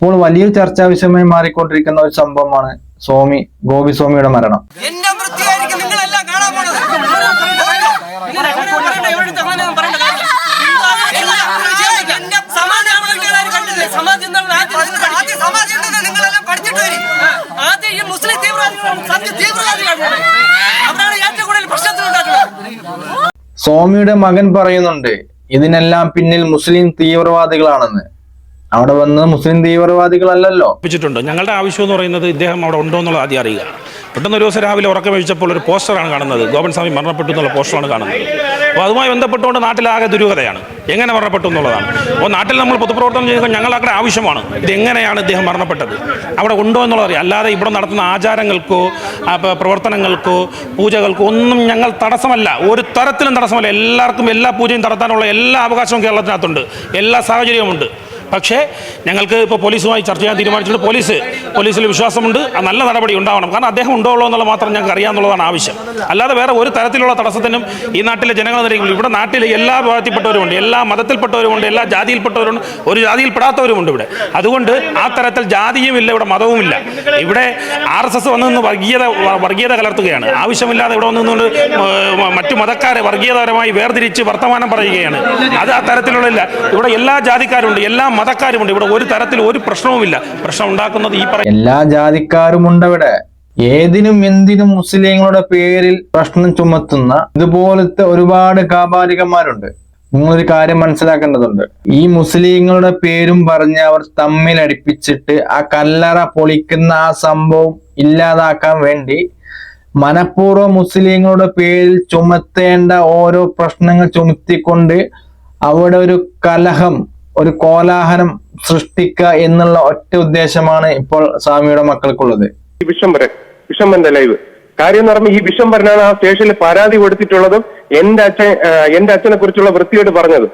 ഇപ്പോൾ വലിയൊരു ചർച്ചാ വിഷയമായി മാറിക്കൊണ്ടിരിക്കുന്ന ഒരു സംഭവമാണ് ഗോപിസ്വാമിയുടെ മരണം. സ്വാമിയുടെ മകൻ പറയുന്നുണ്ട് ഇതിനെല്ലാം പിന്നിൽ മുസ്ലിം തീവ്രവാദികളാണെന്ന്. അവിടെ വന്ന് മുസ്ലിം തീവ്രവാദികളല്ലല്ലോ. ഞങ്ങളുടെ ആവശ്യം എന്ന് പറയുന്നത് ഇദ്ദേഹം അവിടെ ഉണ്ടോ എന്നുള്ളത് ആദ്യം അറിയുക. പെട്ടെന്ന് ഒരു ദിവസം രാവിലെ ഉറക്കം വീഴ്ചപ്പോൾ ഒരു പോസ്റ്ററാണ് കാണുന്നത്, ഗോപൻസ്വാമി മരണപ്പെട്ടു എന്നുള്ള പോസ്റ്ററാണ് കാണുന്നത്. അപ്പോൾ അതുമായി ബന്ധപ്പെട്ടുകൊണ്ട് നാട്ടിലാകെ ദുരൂഹതയാണ്, എങ്ങനെ മരണപ്പെട്ടു എന്നുള്ളതാണ്. അപ്പോൾ നാട്ടിൽ നമ്മൾ പൊതുപ്രവർത്തനം ചെയ്യുമ്പോൾ ഞങ്ങളുടെ ആവശ്യമാണ് ഇതെങ്ങനെയാണ് ഇദ്ദേഹം മരണപ്പെട്ടത്, അവിടെ ഉണ്ടോ എന്നുള്ളത് അറിയാം. അല്ലാതെ ഇവിടെ നടത്തുന്ന ആചാരങ്ങൾക്കോ പ്രവർത്തനങ്ങൾക്കോ പൂജകൾക്കോ ഒന്നും ഞങ്ങൾ തടസ്സമല്ല, ഒരു തരത്തിലും തടസ്സമല്ല. എല്ലാവർക്കും എല്ലാ പൂജയും നടത്താനുള്ള എല്ലാ അവകാശവും കേരളത്തിനകത്തുണ്ട്, എല്ലാ സാഹചര്യവുമുണ്ട്. പക്ഷേ ഞങ്ങൾക്ക് ഇപ്പോൾ പോലീസുമായി ചർച്ച ചെയ്യാൻ തീരുമാനിച്ചിട്ടുണ്ട്. പോലീസിൽ വിശ്വാസമുണ്ട്, നല്ല നടപടി ഉണ്ടാവണം. കാരണം അദ്ദേഹം ഉണ്ടോ എന്നുള്ള മാത്രം ഞങ്ങൾക്ക് അറിയാമെന്നുള്ളതാണ് ആവശ്യം. അല്ലാതെ വേറെ ഒരു തരത്തിലുള്ള തടസ്സത്തിനും ഈ നാട്ടിലെ ജനങ്ങൾ നിരക്കില്ല. ഇവിടെ നാട്ടിൽ എല്ലാ വിഭാഗത്തിൽപ്പെട്ടവരുമുണ്ട്, എല്ലാ മതത്തിൽപ്പെട്ടവരുമുണ്ട്, എല്ലാ ജാതിയിൽപ്പെട്ടവരുണ്ട്, ഒരു ജാതിയിൽപ്പെടാത്തവരുമുണ്ട് ഇവിടെ. അതുകൊണ്ട് ആ തരത്തിൽ ജാതിയുമില്ല, ഇവിടെ മതവുമില്ല. ഇവിടെ RSS വന്നു നിന്ന് വർഗീയത കലർത്തുകയാണ്. ആവശ്യമില്ലാതെ ഇവിടെ വന്നുകൊണ്ട് മറ്റു മതക്കാരെ വർഗീയതപരമായി വേർതിരിച്ച് വർത്തമാനം പറയുകയാണ്. അത് ആ തരത്തിലുള്ള ഇവിടെ എല്ലാ ജാതിക്കാരുണ്ട്, എല്ലാ മതക്കാരുമുണ്ട്. ഇവിടെ ഒരു തരത്തിൽ ഒരു പ്രശ്നവുമില്ല. പ്രശ്നം ഉണ്ടാക്കുന്നത് എല്ലാ ജാതിക്കാരുമുണ്ട് ഇവിടെ. ഏതിനും എന്തിനും മുസ്ലിങ്ങളുടെ പേരിൽ പ്രശ്നം ചുമത്തുന്ന ഇതുപോലത്തെ ഒരുപാട് കാപാലികന്മാരുണ്ട്. നിങ്ങളൊരു കാര്യം മനസ്സിലാക്കേണ്ടതുണ്ട്. ഈ മുസ്ലിങ്ങളുടെ പേരും പറഞ്ഞ് അവർ തമ്മിൽ അടുപ്പിച്ചിട്ട് ആ കല്ലറ പൊളിക്കുന്ന ആ സംഭവം ഇല്ലാതാക്കാൻ വേണ്ടി മനഃപൂർവ്വം മുസ്ലിങ്ങളുടെ പേരിൽ ചുമത്തേണ്ട ഓരോ പ്രശ്നങ്ങൾ ചുമത്തിക്കൊണ്ട് അവിടെ ഒരു കലഹം, ഒരു കോലാഹലം സൃഷ്ടിക്കുക എന്നുള്ള ഒറ്റ ഉദ്ദേശമാണ് ഇപ്പോൾ സ്വാമിയുടെ മക്കൾക്കുള്ളത്. വിശംബരന്റെ ലൈവ് കാര്യം എന്ന് പറയുമ്പോൾ ഈ വിശംബരനാണ് ആ സ്റ്റേഷനിൽ പരാതി കൊടുത്തിട്ടുള്ളതും എന്റെ അച്ഛനെ കുറിച്ചുള്ള വൃത്തിയോട് പറഞ്ഞത്.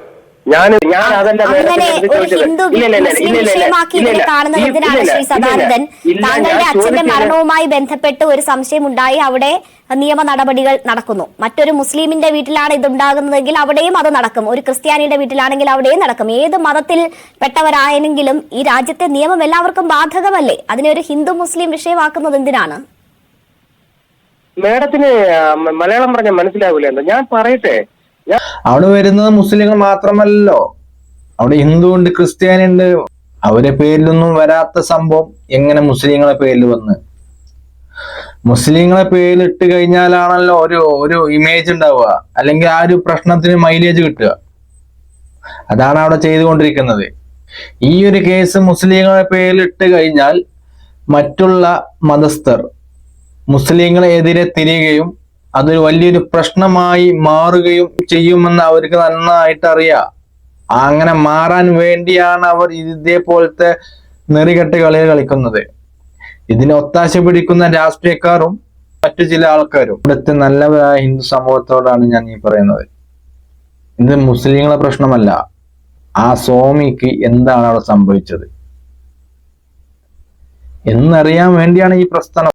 താങ്കളുടെ അച്ഛന്റെ മരണവുമായി ബന്ധപ്പെട്ട് ഒരു സംശയം ഉണ്ടായി, അവിടെ നിയമ നടപടികൾ നടക്കുന്നു. മറ്റൊരു മുസ്ലിമിന്റെ വീട്ടിലാണ് ഇതുണ്ടാകുന്നതെങ്കിൽ അവിടെയും അത് നടക്കും, ഒരു ക്രിസ്ത്യാനിയുടെ വീട്ടിലാണെങ്കിൽ അവിടെയും നടക്കും. ഏത് മതത്തിൽ പെട്ടവരായെങ്കിലും ഈ രാജ്യത്തെ നിയമം എല്ലാവർക്കും ബാധകമല്ലേ? അതിനെ ഒരു ഹിന്ദു മുസ്ലിം വിഷയമാക്കുന്നത് എന്തിനാണ്? മേഡത്തിന് മലയാളം പറഞ്ഞാൽ മനസ്സിലാവില്ല എന്താ ഞാൻ പറയട്ടെ. അവിടെ വരുന്നത് മുസ്ലിങ്ങൾ മാത്രമല്ലല്ലോ, അവിടെ ഹിന്ദു ഉണ്ട്, ക്രിസ്ത്യാനി ഉണ്ട്. അവരെ പേരിലൊന്നും വരാത്ത സംഭവം എങ്ങനെ മുസ്ലിങ്ങളെ പേരിൽ വന്ന്? മുസ്ലിങ്ങളെ പേരിലിട്ട് കഴിഞ്ഞാലാണല്ലോ ഒരു ഇമേജ് ഉണ്ടാവുക, അല്ലെങ്കിൽ ആ ഒരു പ്രശ്നത്തിന് മൈലേജ് കിട്ടുക. അതാണ് അവിടെ ചെയ്തുകൊണ്ടിരിക്കുന്നത്. ഈ ഒരു കേസ് മുസ്ലിങ്ങളെ പേരിലിട്ട് കഴിഞ്ഞാൽ മറ്റുള്ള മതസ്ഥർ മുസ്ലിങ്ങളെ എതിരെ തിരിയുകയും അതൊരു വലിയൊരു പ്രശ്നമായി മാറുകയും ചെയ്യുമെന്ന് അവർക്ക് നന്നായിട്ട് അറിയാം. അങ്ങനെ മാറാൻ വേണ്ടിയാണ് അവർ ഇതേപോലത്തെ നെറികെട്ട കളികൾ കളിക്കുന്നത്. ഇതിനെ ഒത്താശ പിടിക്കുന്ന രാഷ്ട്രീയക്കാരും മറ്റു ചില ആൾക്കാരും. ഇവിടുത്തെ നല്ലവരായ ഹിന്ദു സമൂഹത്തോടാണ് ഞാൻ ഈ പറയുന്നത്. ഇത് മുസ്ലിങ്ങളെ പ്രശ്നമല്ല. ആ സ്വാമിക്ക് എന്താണ് അവിടെ സംഭവിച്ചത് എന്നറിയാൻ വേണ്ടിയാണ് ഈ പ്രസ്ഥാനം.